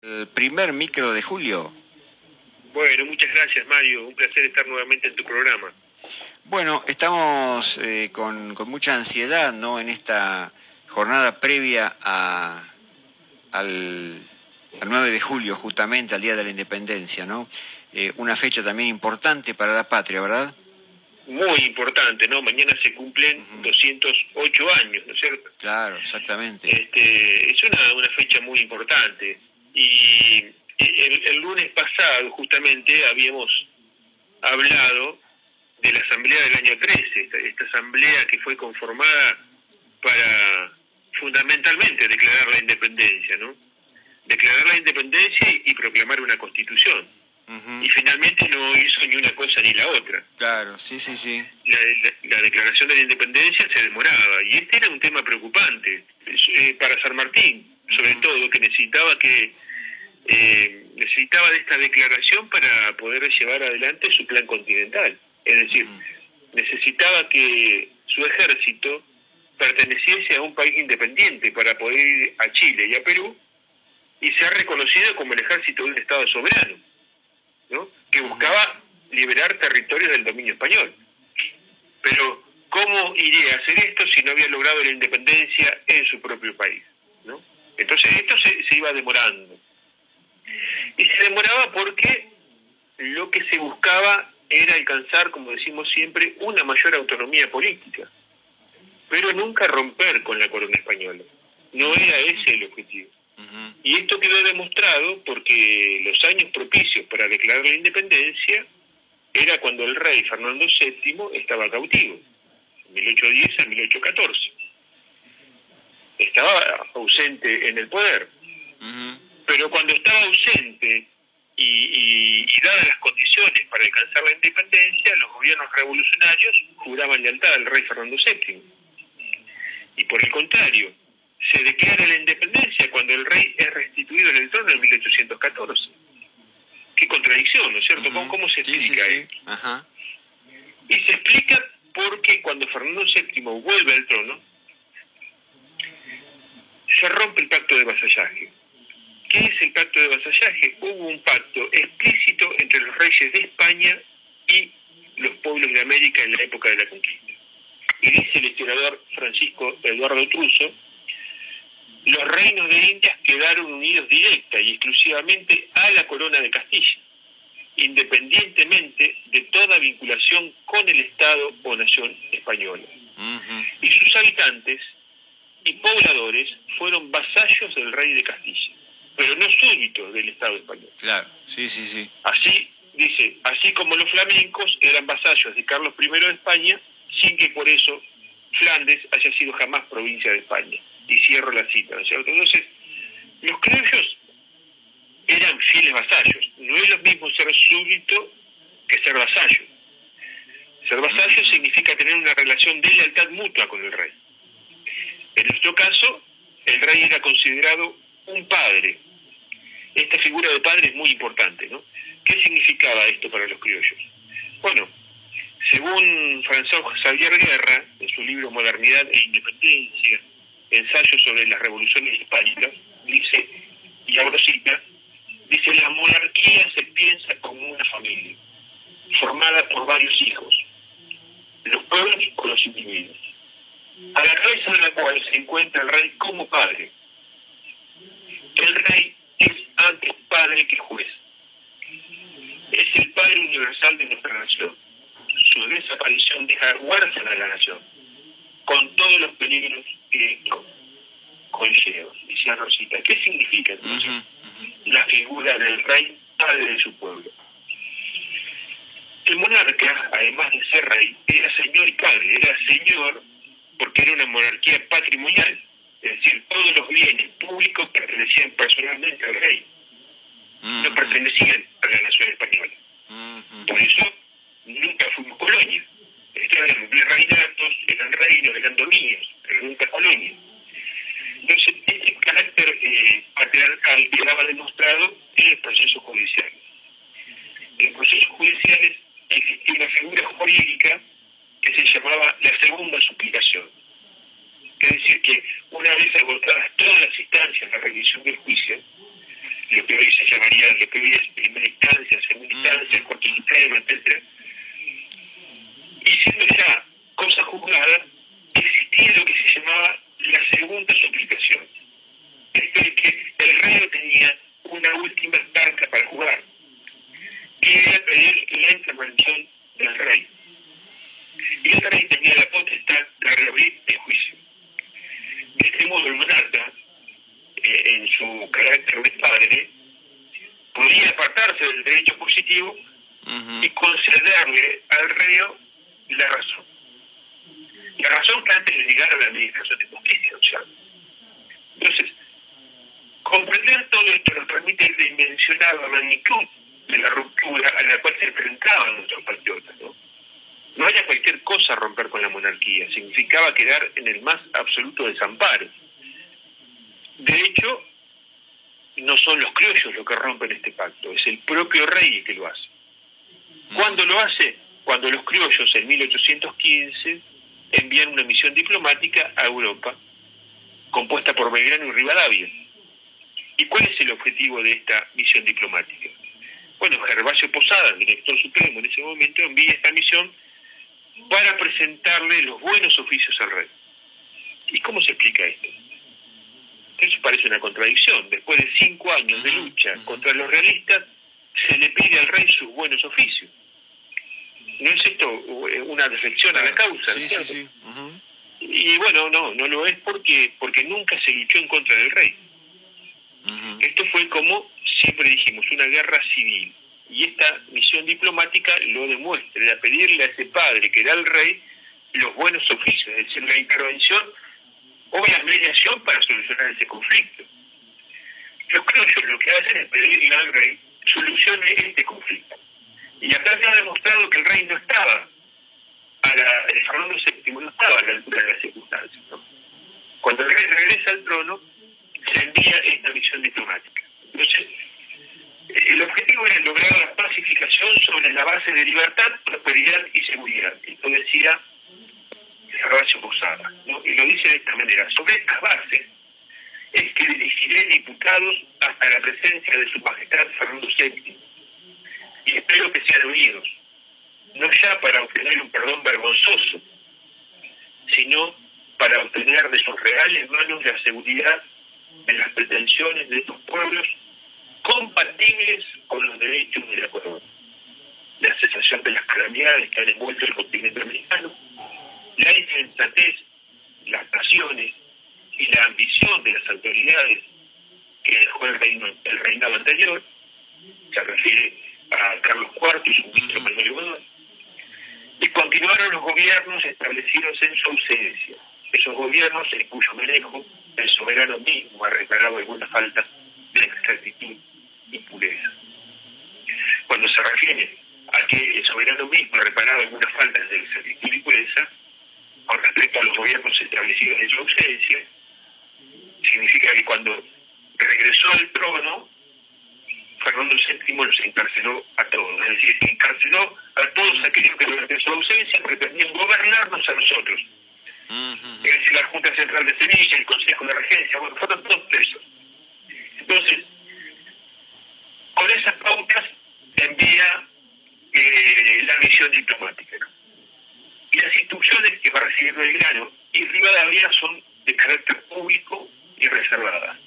El primer micro de julio. Bueno, muchas gracias, Mario. Un placer estar nuevamente en tu programa. Bueno, estamos con mucha ansiedad, ¿no?, en esta jornada previa al 9 de julio, justamente, al Día de la Independencia, ¿no? Una fecha también importante para la patria, ¿verdad? Muy importante, ¿no? Mañana se cumplen 208 años, ¿no es cierto? Claro, exactamente. Es una fecha muy importante. Y el lunes pasado, justamente, habíamos hablado de la asamblea del año 13, esta asamblea que fue conformada para fundamentalmente declarar la independencia, ¿no? Declarar la independencia y proclamar una constitución. Y finalmente no hizo ni una cosa ni la otra. Claro, sí. La declaración de la independencia se demoraba, y este era un tema preocupante para San Martín, sobre todo, que necesitaba de esta declaración para poder llevar adelante su plan continental. Es decir, necesitaba que su ejército perteneciese a un país independiente para poder ir a Chile y a Perú y ser reconocido como el ejército de un Estado soberano, ¿no?, que buscaba liberar territorios del dominio español. Pero ¿cómo iría a hacer esto si no había logrado la independencia en su propio país, ¿no? Entonces esto se iba demorando. Y se demoraba porque lo que se buscaba era alcanzar, como decimos siempre, una mayor autonomía política, pero nunca romper con la corona española. No era ese el objetivo. Y esto quedó demostrado porque los años propicios para declarar la independencia era cuando el rey Fernando VII estaba cautivo, 1810 a 1814. Estaba ausente en el poder. Pero cuando estaba ausente y dadas las condiciones para alcanzar la independencia, los gobiernos revolucionarios juraban lealtad al rey Fernando VII. Y por el contrario, se declara la independencia cuando el rey es restituido en el trono en 1814. Qué contradicción, ¿no es cierto? ¿Cómo se explica esto? Y se explica porque cuando Fernando VII vuelve al trono, se rompe el pacto de vasallaje. ¿Qué es el pacto de vasallaje? Hubo un pacto explícito entre los reyes de España y los pueblos de América en la época de la conquista. Y dice el historiador Francisco Eduardo Truso: los reinos de Indias quedaron unidos directa y exclusivamente a la corona de Castilla, independientemente de toda vinculación con el Estado o nación española. Y sus habitantes y pobladores fueron vasallos del rey de Castilla, pero no súbditos del Estado español. Claro, sí. Así, dice, así como los flamencos eran vasallos de Carlos I de España, sin que por eso Flandes haya sido jamás provincia de España. Y cierro la cita, ¿no es cierto? Entonces, los criollos eran fieles vasallos. No es lo mismo ser súbdito que ser vasallo. Ser vasallo significa tener una relación de lealtad mutua con el rey. En nuestro caso, el rey era considerado un padre. Esta figura de padre es muy importante, ¿no? ¿Qué significaba esto para los criollos? Bueno, según François Xavier Guerra, en su libro Modernidad e Independencia, ensayo sobre las revoluciones hispánicas, dice, y abro cita, dice: la monarquía se piensa como una familia, formada por varios hijos, los pueblos o los individuos, a la cabeza de la cual se encuentra el rey como padre. El rey es antes padre que juez. Es el padre universal de nuestra nación. Su desaparición deja huérfana a la nación, con todos los peligros que esto conlleva. Y se recita. ¿Qué significa entonces la figura del rey, padre de su pueblo? El monarca, además de ser rey, era señor y padre. Era señor porque era una monarquía patrimonial, es decir, todos los bienes públicos pertenecían personalmente al rey, no pertenecían a la nación española. Por eso nunca fuimos colonia. Estos eran virreinatos, eran reinos, eran dominios, pero nunca colonia. Entonces, este carácter patriarcal quedaba demostrado en los procesos judiciales. En los procesos judiciales existía una figura jurídica que se llamaba la segunda suplicación. Es decir, que una vez agotadas todas las instancias de revisión del juicio, lo que juzgar lo que hoy es primera instancia, segunda instancia, corte supremo, etcétera, y siendo ya cosa juzgada, existía lo que se llamaba la segunda suplicación. Esto es que el rey tenía una última carta para jugar, que era pedir la intervención del rey. Y el rey tenía la potestad de reabrir el juicio. De este modo el monarca, en su carácter de padre, podía apartarse del derecho positivo y concederle al reo la razón. La razón que antes de llegar a la administración de justicia. O sea, entonces, comprender todo esto nos permite dimensionar la magnitud de la ruptura a la cual se enfrentaban nuestros patriotas, ¿no? No era cualquier cosa romper con la monarquía, significaba quedar en el más absoluto desamparo. De hecho, no son los criollos los que rompen este pacto, es el propio rey el que lo hace. ¿Cuándo lo hace? Cuando los criollos en 1815 envían una misión diplomática a Europa, compuesta por Belgrano y Rivadavia. ¿Y cuál es el objetivo de esta misión diplomática? Bueno, Gervasio Posada, director supremo en ese momento, envía esta misión para presentarle los buenos oficios al rey. ¿Y cómo se explica esto? Eso parece una contradicción. Después de 5 años de lucha contra los realistas, se le pide al rey sus buenos oficios. ¿No es esto una defección a la causa? Sí, ¿no? sí, sí. Y bueno, no lo es porque nunca se luchó en contra del rey. Esto fue, como siempre dijimos, una guerra civil. Y esta misión diplomática lo demuestra, era pedirle a ese padre que era el rey los buenos oficios, es decir, la intervención o la mediación para solucionar ese conflicto. Los criollos lo que hacen es pedirle al rey solucione este conflicto. Y acá se ha demostrado que el rey no estaba Fernando VII no estaba a la altura de las circunstancias, ¿no? Cuando el rey regresa al trono, se envía esta misión diplomática. Entonces, el objetivo era lograr la pacificación sobre la base de libertad, prosperidad y seguridad. Esto decía Gervasio Posada, ¿no? Y lo dice de esta manera: sobre estas bases es que dirigiré diputados hasta la presencia de su majestad Fernando VII, y espero que sean oídos, no ya para obtener un perdón vergonzoso, sino para obtener de sus reales manos la seguridad de las pretensiones de estos pueblos compatibles con los derechos de la corona, la cesación de las calamidades que han envuelto el continente americano, la insensatez, las pasiones y la ambición de las autoridades que dejó el reinado anterior, se refiere a Carlos IV y su ministro Manuel Godoy, y continuaron los gobiernos establecidos en su ausencia, esos gobiernos en cuyo manejo el soberano mismo ha reparado algunas faltas de exactitud y pureza. Cuando se refiere a que el soberano mismo ha reparado algunas faltas de exactitud y pureza, con respecto a los gobiernos establecidos en su ausencia, significa que cuando regresó al trono, Fernando VII los encarceló a todos, es decir, que encarceló a todos aquellos que durante su ausencia pretendían gobernarnos a nosotros. Es decir, la Junta Central de Sevilla, el Consejo de Regencia, bueno, fueron todos presos. Entonces, con esas pautas envía la misión diplomática, ¿no? Y las instrucciones que va a recibir Belgrano y Rivadavia son de carácter público y reservadas.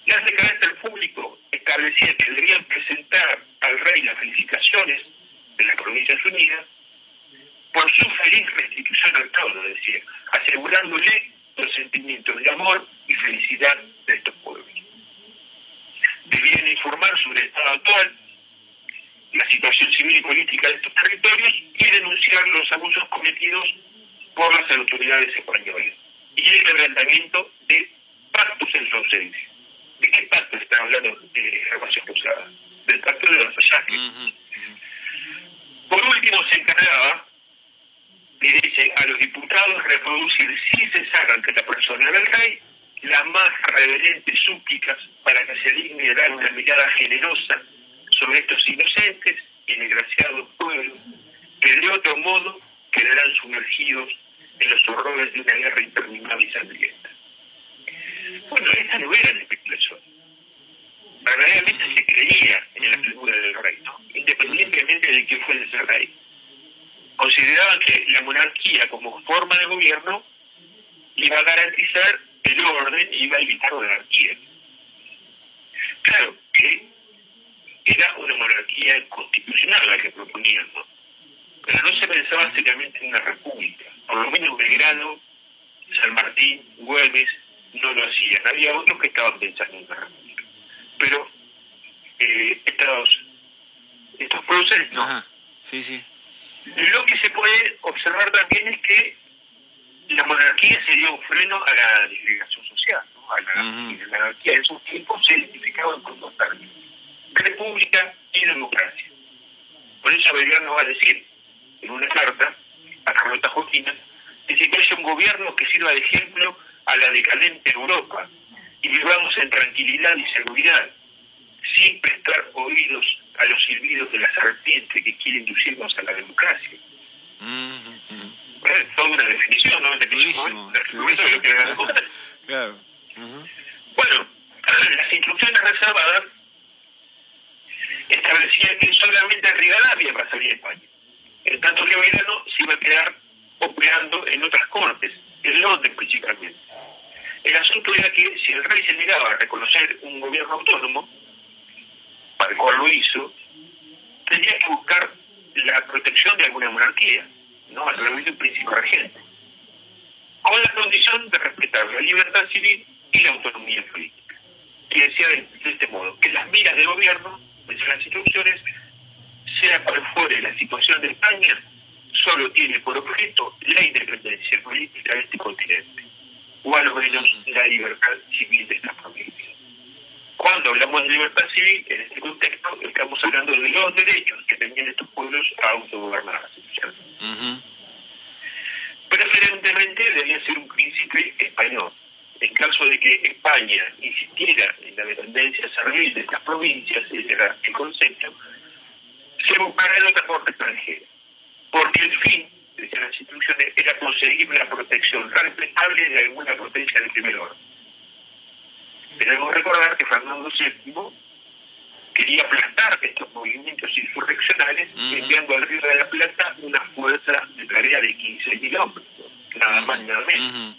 Las de carácter público establecían que debían presentar al rey las felicitaciones de las Provincias Unidas por su feliz restitución al trono, decía, asegurándole los sentimientos de amor y felicidad de estos pueblos. Debían informar sobre el estado actual, la situación civil y política de estos territorios y denunciar los abusos cometidos por las autoridades españolas y el quebrantamiento de pactos en su ausencia. ¿De qué pacto está hablando Gervasio Posada? Del pacto de Versalles. Por último, se encargaba, y dice, a los diputados reproducir sin cesar ante la persona del rey las más reverentes súplicas para que se digne de dar una mirada generosa sobre estos inocentes y desgraciados pueblos que de otro modo quedarán sumergidos en los horrores de una guerra interminable y sangrienta. Bueno, esta no era la especulación. verdaderamente se creía en la figura del rey, ¿no? Independientemente de quién fuera ese rey. Consideraban que la monarquía como forma de gobierno iba a garantizar el orden y iba a evitar la anarquía. Claro que era una monarquía constitucional la que proponían, ¿no? Pero no se pensaba seriamente en una república. Por lo menos Belgrano, San Martín, Güemes no lo hacían. Había otros que estaban pensando en una república. Pero estos próceres no. Ajá. Sí, sí. Lo que se puede observar también es que la monarquía sería un freno a la disgregación social, ¿no? Y la monarquía en esos tiempos se identificaba con dos términos: república y democracia. Por eso Belgrano va a decir en una carta a Carlota Joaquina, dice que haya un gobierno que sirva de ejemplo a la decadente Europa y vivamos en tranquilidad y seguridad, sin prestar oídos a los silbidos de la serpiente que quiere inducirnos a la democracia. Es toda una definición, ¿no? Durísimo. Claro. Bueno, las instrucciones reservadas establecían que solamente Rivadavia pasaría a España, en tanto que Belgrano se iba a quedar operando en otras cortes, en Londres principalmente. El asunto era que si el rey se negaba a reconocer un gobierno autónomo, para el cual lo hizo, tenía que buscar la protección de alguna monarquía, ¿no? A través de un príncipe regente, con la condición de respetar la libertad civil y la autonomía política. Y decía de este modo, que las miras de gobierno, desde las instrucciones, sea cual fuere la situación de España, solo tiene por objeto la independencia política de este continente, o a lo menos la libertad civil de estas provincias. Cuando hablamos de libertad civil, en este contexto, estamos hablando de los derechos que tenían estos pueblos a autogobernarse, ¿cierto? Preferentemente debía ser un príncipe español. En caso de que España insistiera en la dependencia servil de estas provincias, ese era el concepto, se buscará en otra corte extranjera, porque el fin, decían las instrucciones, era conseguir la protección respetable de alguna potencia de primer orden. Debemos recordar que Fernando VII quería aplastar estos movimientos insurreccionales, enviando al Río de la Plata una fuerza de tarea de 15.000 hombres, nada más ni nada menos.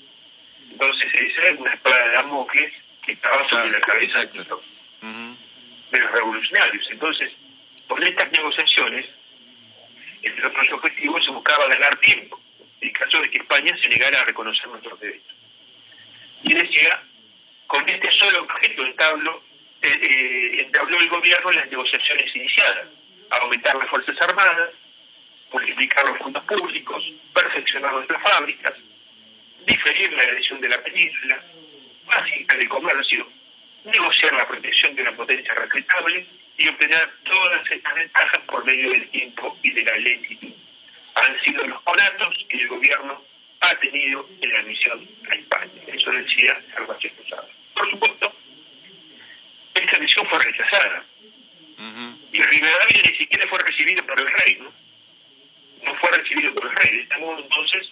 Entonces esa es una espada de Damocles que estaba sobre la cabeza de los revolucionarios. Entonces, con estas negociaciones, entre otros objetivos, se buscaba ganar tiempo, en caso de que España se negara a reconocer nuestros derechos. Y decía, con este solo objeto entabló el gobierno en las negociaciones iniciadas: aumentar las fuerzas armadas, multiplicar los fondos públicos, perfeccionar nuestras fábricas, diferir la elección de la península, facilitar el comercio, negociar la protección de una potencia respetable y obtener todas estas ventajas por medio del tiempo y de la lentitud. Han sido los conatos que el gobierno ha tenido en la misión a España. Eso decía Salvación Posada. Por supuesto, esta misión fue rechazada. Y Rivadavia ni siquiera fue recibido por el rey, ¿no? No fue recibido por el rey. De este modo, entonces,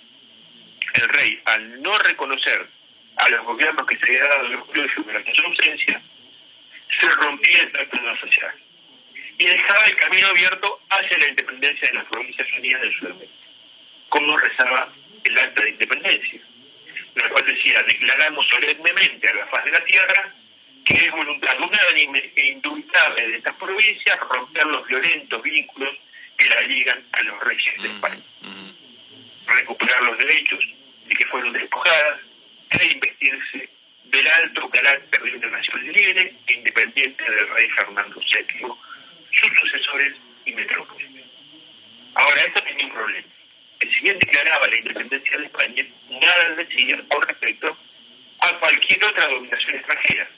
el rey, al no reconocer a los gobiernos que se había dado los criollos durante su ausencia, se rompía el pacto social y dejaba el camino abierto hacia la independencia de las Provincias Unidas del Sudamérica, como rezaba el acta de independencia, la cual decía: declaramos solemnemente a la faz de la tierra que es voluntad unánime e indubitable de estas provincias romper los violentos vínculos que la ligan a los reyes de España, recuperar los derechos de que fueron despojadas e investirse del alto carácter de una nación libre e independiente del rey Fernando VII, sus sucesores y metrópolis. Ahora, esto tenía un problema. Que si bien declaraba la independencia de España, nada decía con respecto a cualquier otra dominación extranjera.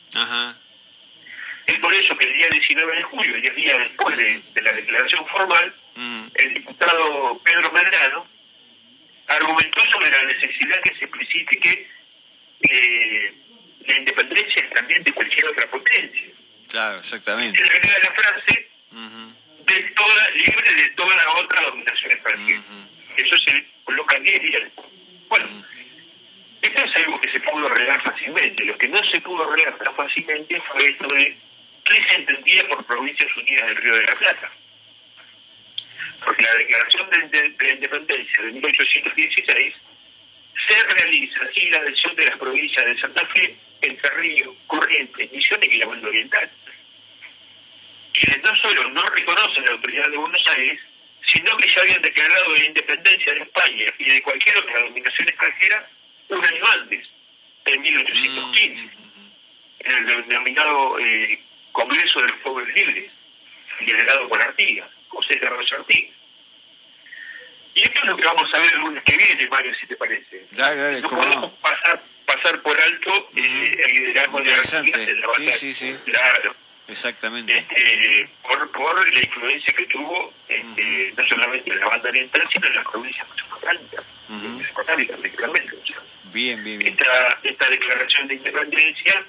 Es por eso que el día 19 de julio, 10 días después de la declaración formal, el diputado Pedro Medrano argumentó sobre la necesidad que se especifique la independencia también de cualquier otra potencia. Claro, exactamente. Se le agrega la frase libre de toda otra dominación extranjera. Eso se coloca 10 días después. Bueno, esto es algo que se pudo arreglar fácilmente. Lo que no se pudo arreglar tan fácilmente fue esto de que se entendía por Provincias Unidas del Río de la Plata. Porque la declaración de la independencia de 1816 se realiza sin la adhesión de las provincias de Santa Fe, Entre Ríos, Corrientes, Misiones y la Banda Oriental, quienes no solo no reconocen la autoridad de Buenos Aires, sino que ya habían declarado la independencia de España y de cualquier otra dominación extranjera un año antes, en 1815, en el denominado Congreso de los Pueblos Libres, liderado por Artigas, José Carlos Artigas. Y esto es lo que vamos a ver el lunes que viene, Mario, si te parece. Dale, no ¿cómo podemos no? pasar por alto el liderazgo de Artigas en la batalla. Sí. Claro. Exactamente. Por la influencia que tuvo no solamente en la Banda Oriental, sino en las provincias mesopotámicas, particularmente. O sea, Bien. Esta declaración de independencia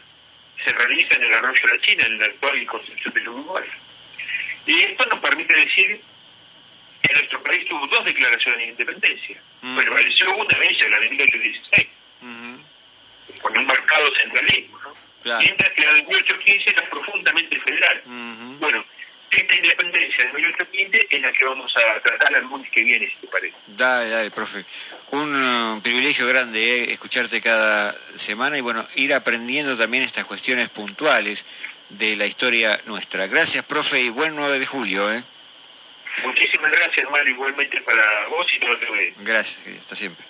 se realiza en el Arroyo de la China, en la actual Concepción del Uruguay. Y esto nos permite decir que nuestro país tuvo dos declaraciones de independencia. Prevaleció una de ellas, la de 1816, con un marcado centralismo, ¿no? Claro. Mientras que la de 1815 era profundamente federal. Bueno, esta independencia de 1815 es la que vamos a tratar el lunes que viene, si te parece. Dale, profe. Un privilegio grande escucharte cada semana y bueno, ir aprendiendo también estas cuestiones puntuales de la historia nuestra. Gracias, profe, y buen 9 de julio. Muchísimas gracias, Mario, igualmente para vos y todo lo que ves. Gracias, hasta siempre.